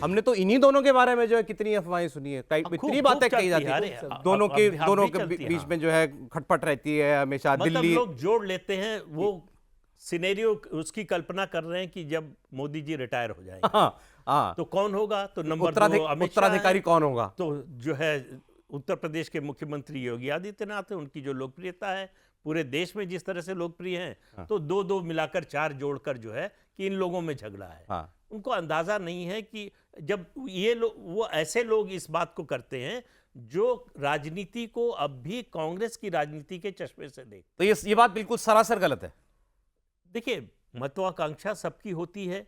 हमने तो इन्हीं दोनों के बारे में जो है कितनी अफवाहें सुनी है, कई इतनी बातें कही जाती है, दोनों के बीच में जो है खटपट रहती है हमेशा। मतलब दिल्ली लोग जोड़ लेते हैं, वो सिनेरियो उसकी कल्पना कर रहे हैं कि जब मोदी जी रिटायर हो जाएंगे हाँ, तो कौन होगा, तो नंबर 2 अमित शाह उत्तराधिकारी कौन होगा, तो जो है उत्तर प्रदेश के मुख्यमंत्री योगी आदित्यनाथ है, उनकी जो लोकप्रियता है पूरे देश में जिस तरह से लोकप्रिय हैं, तो 2-2 मिलाकर 4 जोड़कर जो है कि इन लोगों में झगड़ा है। उनको अंदाजा नहीं है कि जब ये लोग, वो ऐसे लोग इस बात को करते हैं जो राजनीति को अब भी कांग्रेस की राजनीति के चश्मे से देख। तो ये बात बिल्कुल सरासर गलत है। देखिए, महत्वाकांक्षा सबकी होती है,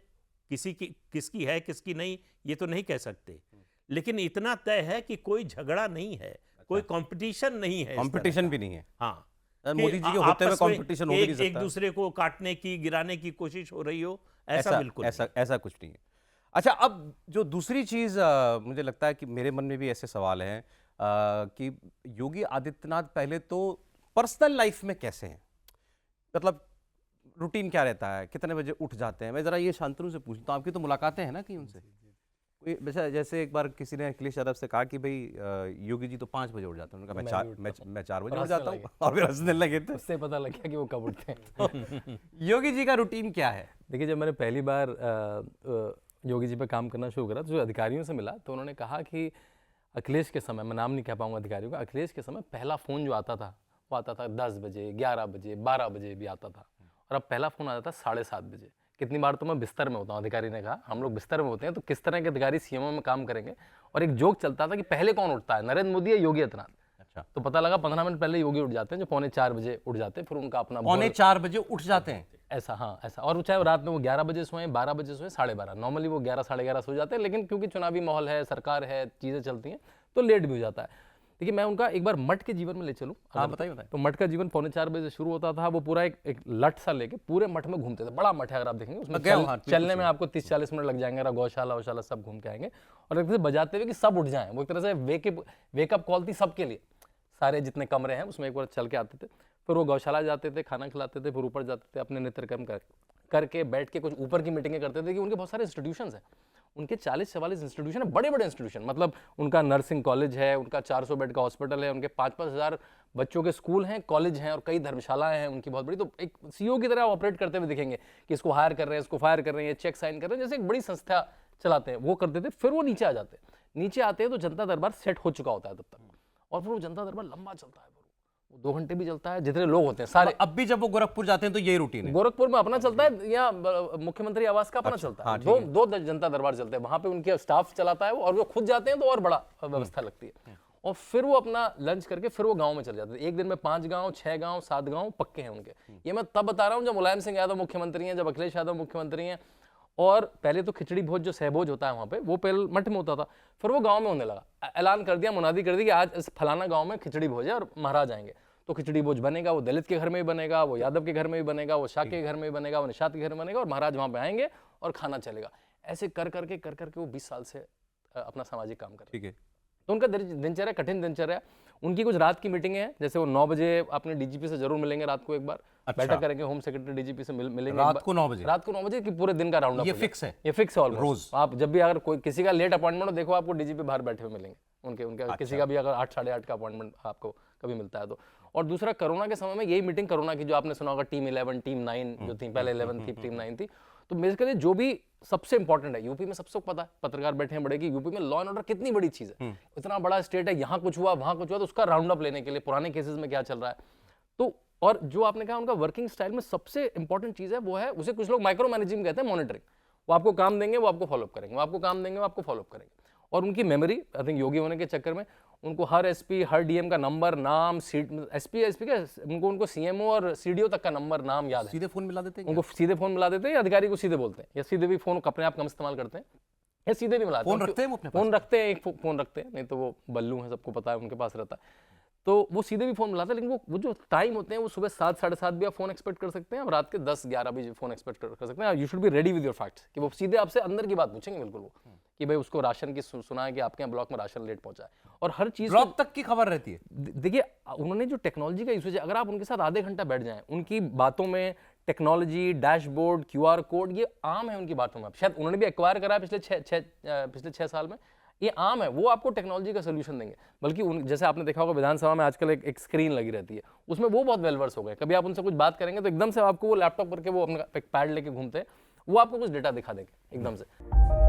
किसकी है किसकी नहीं ये तो नहीं कह सकते, लेकिन इतना तय है कि कोई झगड़ा नहीं है, कोई कंपटीशन नहीं है, कंपटीशन भी नहीं है। हाँ, मोदी जी के होते हुए कंपटीशन हो भी नहीं सकता, एक दूसरे को काटने की, गिराने की कोशिश हो रही हो, ऐसा बिल्कुल ऐसा कुछ नहीं है। अच्छा, अब जो दूसरी चीज मुझे लगता है कि मेरे मन में भी ऐसे सवाल हैं कि योगी आदित्यनाथ पहले तो पर्सनल लाइफ में कैसे हैं, मतलब रूटीन क्या रहता है, कितने बजे उठ जाते हैं। मैं जरा ये शांतनु से पूछता हूँ, आपकी तो मुलाकातें हैं ना कि उनसे कोई, जैसे एक बार किसी ने अखिलेश यादव से कहा कि भाई योगी जी तो 5 बजे उठ जाते हैं, उन्होंने कहा मैं 4 बजे उठ जाता हूँ, और फिर हंसने लगे थे, उससे पता लग गया कि वो कब उठते हैं। योगी जी का रूटीन क्या है? देखिए, जब मैंने पहली बार योगी जी पे काम करना शुरू करा तो जो अधिकारियों से मिला तो उन्होंने कहा कि अखिलेश के समय, मैं नाम नहीं कह पाऊंगा अधिकारियों का, अखिलेश के समय पहला फ़ोन जो आता था वो आता था 10 बजे, 11 बजे, 12 बजे भी आता था, और अब पहला फ़ोन आता था 7:30 बजे। कितनी बार तो मैं बिस्तर में होता हूँ, अधिकारी ने कहा हम लोग बिस्तर में होते हैं, तो किस तरह के अधिकारी सीएमओ में काम करेंगे। और एक जोक चलता था कि पहले कौन उठता है, नरेंद्र मोदी या योगी आदित्यनाथ। अच्छा, तो पता लगा 15 मिनट पहले योगी उठ जाते हैं, जो 3:45 बजे उठ जाते हैं, फिर उनका अपना 3:45 बजे उठ जाते हैं, ऐसा, हाँ ऐसा। और चाहे रात में वो 11 बजे सोएं, 12 बजे सोएं, 12:30, नॉर्मली वो 11 साढ़े 11 सो जाते हैं, लेकिन क्योंकि चुनावी माहौल है, सरकार है, चीज़ें चलती हैं, तो लेट भी हो जाता है। देखिए, मैं उनका एक बार मठ के जीवन में ले चलूँ। हाँ, बताइए। तो मठ का जीवन 3:45 बजे शुरू होता था, वो पूरा एक लठ सा लेके पूरे मठ में घूमते थे। बड़ा मठ है, अगर आप देखेंगे उसमें चलने में आपको 30-40 मिनट लग जाएंगे, गौशाला वौशाला सब घूम के आएंगे, और एक तरह से बजाते हुए कि सब उठ जाएं। वो एक तरह से वेकअप कॉल थी सबके लिए, सारे जितने कमरे हैं उसमें एक बार चल के आते थे, फिर वो गौशाला जाते थे, खाना खिलाते थे, फिर ऊपर जाते थे, अपने नित्यक्रम करके बैठ के कुछ ऊपर की मीटिंगें करते थे कि उनके बहुत सारे इंस्टीट्यूशंस हैं, उनके 40-44 इंस्टीट्यूशन है, बड़े बड़े इंस्टीट्यूशन, मतलब उनका नर्सिंग कॉलेज है, उनका 400 बेड का हॉस्पिटल है, उनके 5-5 हज़ार बच्चों के स्कूल हैं, कॉलेज हैं, और कई धर्मशालाएं हैं उनकी बहुत बड़ी। तो एक सीईओ की तरह ऑपरेट करते हुए दिखेंगे कि इसको हायर कर रहे हैं, इसको फायर कर रहे हैं, चेक साइन कर रहे हैं, जैसे एक बड़ी संस्था चलाते हैं वो करते थे। फिर वो नीचे आ जाते हैं, नीचे आते हैं तो जनता दरबार सेट हो चुका होता है तब तक, और फिर वो जनता दरबार लंबा चलता है, 2 घंटे भी चलता है, जितने लोग होते हैं सारे। अब भी जब वो गोरखपुर जाते हैं तो यही रूटीन है, गोरखपुर में अपना चलता है या मुख्यमंत्री आवास का अपना चलता है, दो जनता दरबार चलते हैं, वहां पे उनके स्टाफ चलाता है वो, और वो खुद जाते हैं तो और बड़ा व्यवस्था लगती है। और फिर वो अपना लंच करके फिर वो गांव में चले जाते हैं। एक दिन में 5 गांव, 6 गांव, 7 गांव पक्के हैं उनके। ये मैं तब बता रहा हूँ जब मुलायम सिंह यादव मुख्यमंत्री हैं, जब अखिलेश यादव मुख्यमंत्री हैं, और पहले तो खिचड़ी भोज जो सहभोज होता है वहाँ पे, वो पहले मठ में होता था, फिर वो गाँव में होने लगा। ऐलान कर दिया, मुनादी कर दी कि आज इस फलाना गाँव में खिचड़ी भोज है और महाराज आएंगे, तो खिचड़ी भोज बनेगा, वो दलित के घर में भी बनेगा, वो यादव के घर में भी बनेगा, वो शाह के घर में भी बनेगा, वो निषाद के घर में बनेगा, और महाराज वहाँ पे आएंगे और खाना चलेगा। ऐसे कर करके वो 20 साल से अपना सामाजिक काम कर रहे हैं। तो उनका दिनचर्या कठिन दिनचर्या। उनकी कुछ रात की मीटिंगें हैं, जैसे वो 9 बजे अपने डीजीपी से जरूर मिलेंगे रात को एक बार। अच्छा। बैठक करेंगे, होम सेक्रेटरी डीजीपी से मिलेंगे रात को 9 बजे, रात को 9 बजे कि पूरे दिन का राउंड अप। ये फिक्स है, ये फिक्स है ऑलमोस्ट रोज। आप जब भी अगर कोई किसी का लेट अपॉइंटमेंट हो, देखो आपको डीजीपी बाहर बैठे हुए मिलेंगे उनके अच्छा। किसी का भी अगर 8 साढ़े 8 का अपॉइंटमेंट आपको कभी मिलता है तो। और दूसरा, कोरोना के समय में यही मीटिंग, कोरोना की जो आपने सुना होगा टीम 11 टीम 9 जो थी, पहले 11 थी, टीम 9 थी। तो बेसिकली जो भी सबसे इंपॉर्टेंट है, यूपी में सबसे पता है, पत्रकार बैठे हैं बड़े, कि यूपी में लॉ एंड ऑर्डर कितनी बड़ी चीज है, इतना बड़ा स्टेट है, यहाँ कुछ हुआ वहां कुछ हुआ, तो उसका राउंड अप लेने के लिए पुराने केसेस में क्या चल रहा है। तो और जो आपने कहा उनका वर्किंग स्टाइल में सबसे इंपॉर्टेंट चीज है वो है, उसे कुछ लोग माइक्रो मैनेजिंग कहते हैं, मॉनिटरिंग। वो आपको काम देंगे, वो आपको फॉलोअप करेंगे, वो आपको काम देंगे, वो आपको फॉलोअप करेंगे। और उनकी मेमोरी, आई थिंक योगी होने के चक्कर में उनको हर एसपी, हर डीएम का नंबर, नाम, एसपी का उनको सीएमओ और सीडीओ तक का नंबर, नाम याद है। सीधे फोन मिला देते हैं, उनको सीधे फोन मिला देते हैं, या अधिकारी को सीधे बोलते हैं, या सीधे भी फोन अपने आप कम इस्तेमाल करते हैं, या सीधे भी मिलाते हैं। फोन रखते हैं, अपने फोन रखते हैं, एक फोन रखते हैं, नहीं तो वो बल्लू है, सबको पता है, उनके पास रहता है, तो वो सीधे भी फोन मिलाते हैं। लेकिन वो जो टाइम होते हैं, वो सुबह 7 साढ़े 7 भी आप फोन एक्सपेक्ट कर सकते हैं, आप रात के 10-11 भी फोन एक्सपेक्ट कर सकते हैं। You should be ready with your facts, कि वो सीधे आपसे अंदर की बात पूछेंगे, बिल्कुल वो, कि भाई उसको राशन की सुना है कि आपके यहाँ ब्लॉक में राशन लेट पहुंचा है, और हर चीज ब्लॉक तक की खबर रहती है। देखिए, उन्होंने जो टेक्नोलॉजी का यूज है, अगर आप उनके साथ आधे घंटा बैठ जाएं, उनकी बातों में, टेक्नोलॉजी, डैशबोर्ड, क्यूआर कोड, ये आम है उनकी बातों में। शायद उन्होंने भी एक्वायर करा है पिछले 6 साल में, ये आम है। वो आपको टेक्नोलॉजी का सोल्यूशन देंगे। बल्कि जैसे आपने देखा होगा विधानसभा में आजकल एक स्क्रीन लगी रहती है, उसमें वो बहुत वेलवर्स हो गए। कभी आप उनसे कुछ बात करेंगे तो एकदम से आपको वो लैपटॉप करके वो अपना एक पैड लेके घूमते हैं, वो आपको कुछ डेटा दिखा देंगे एकदम से।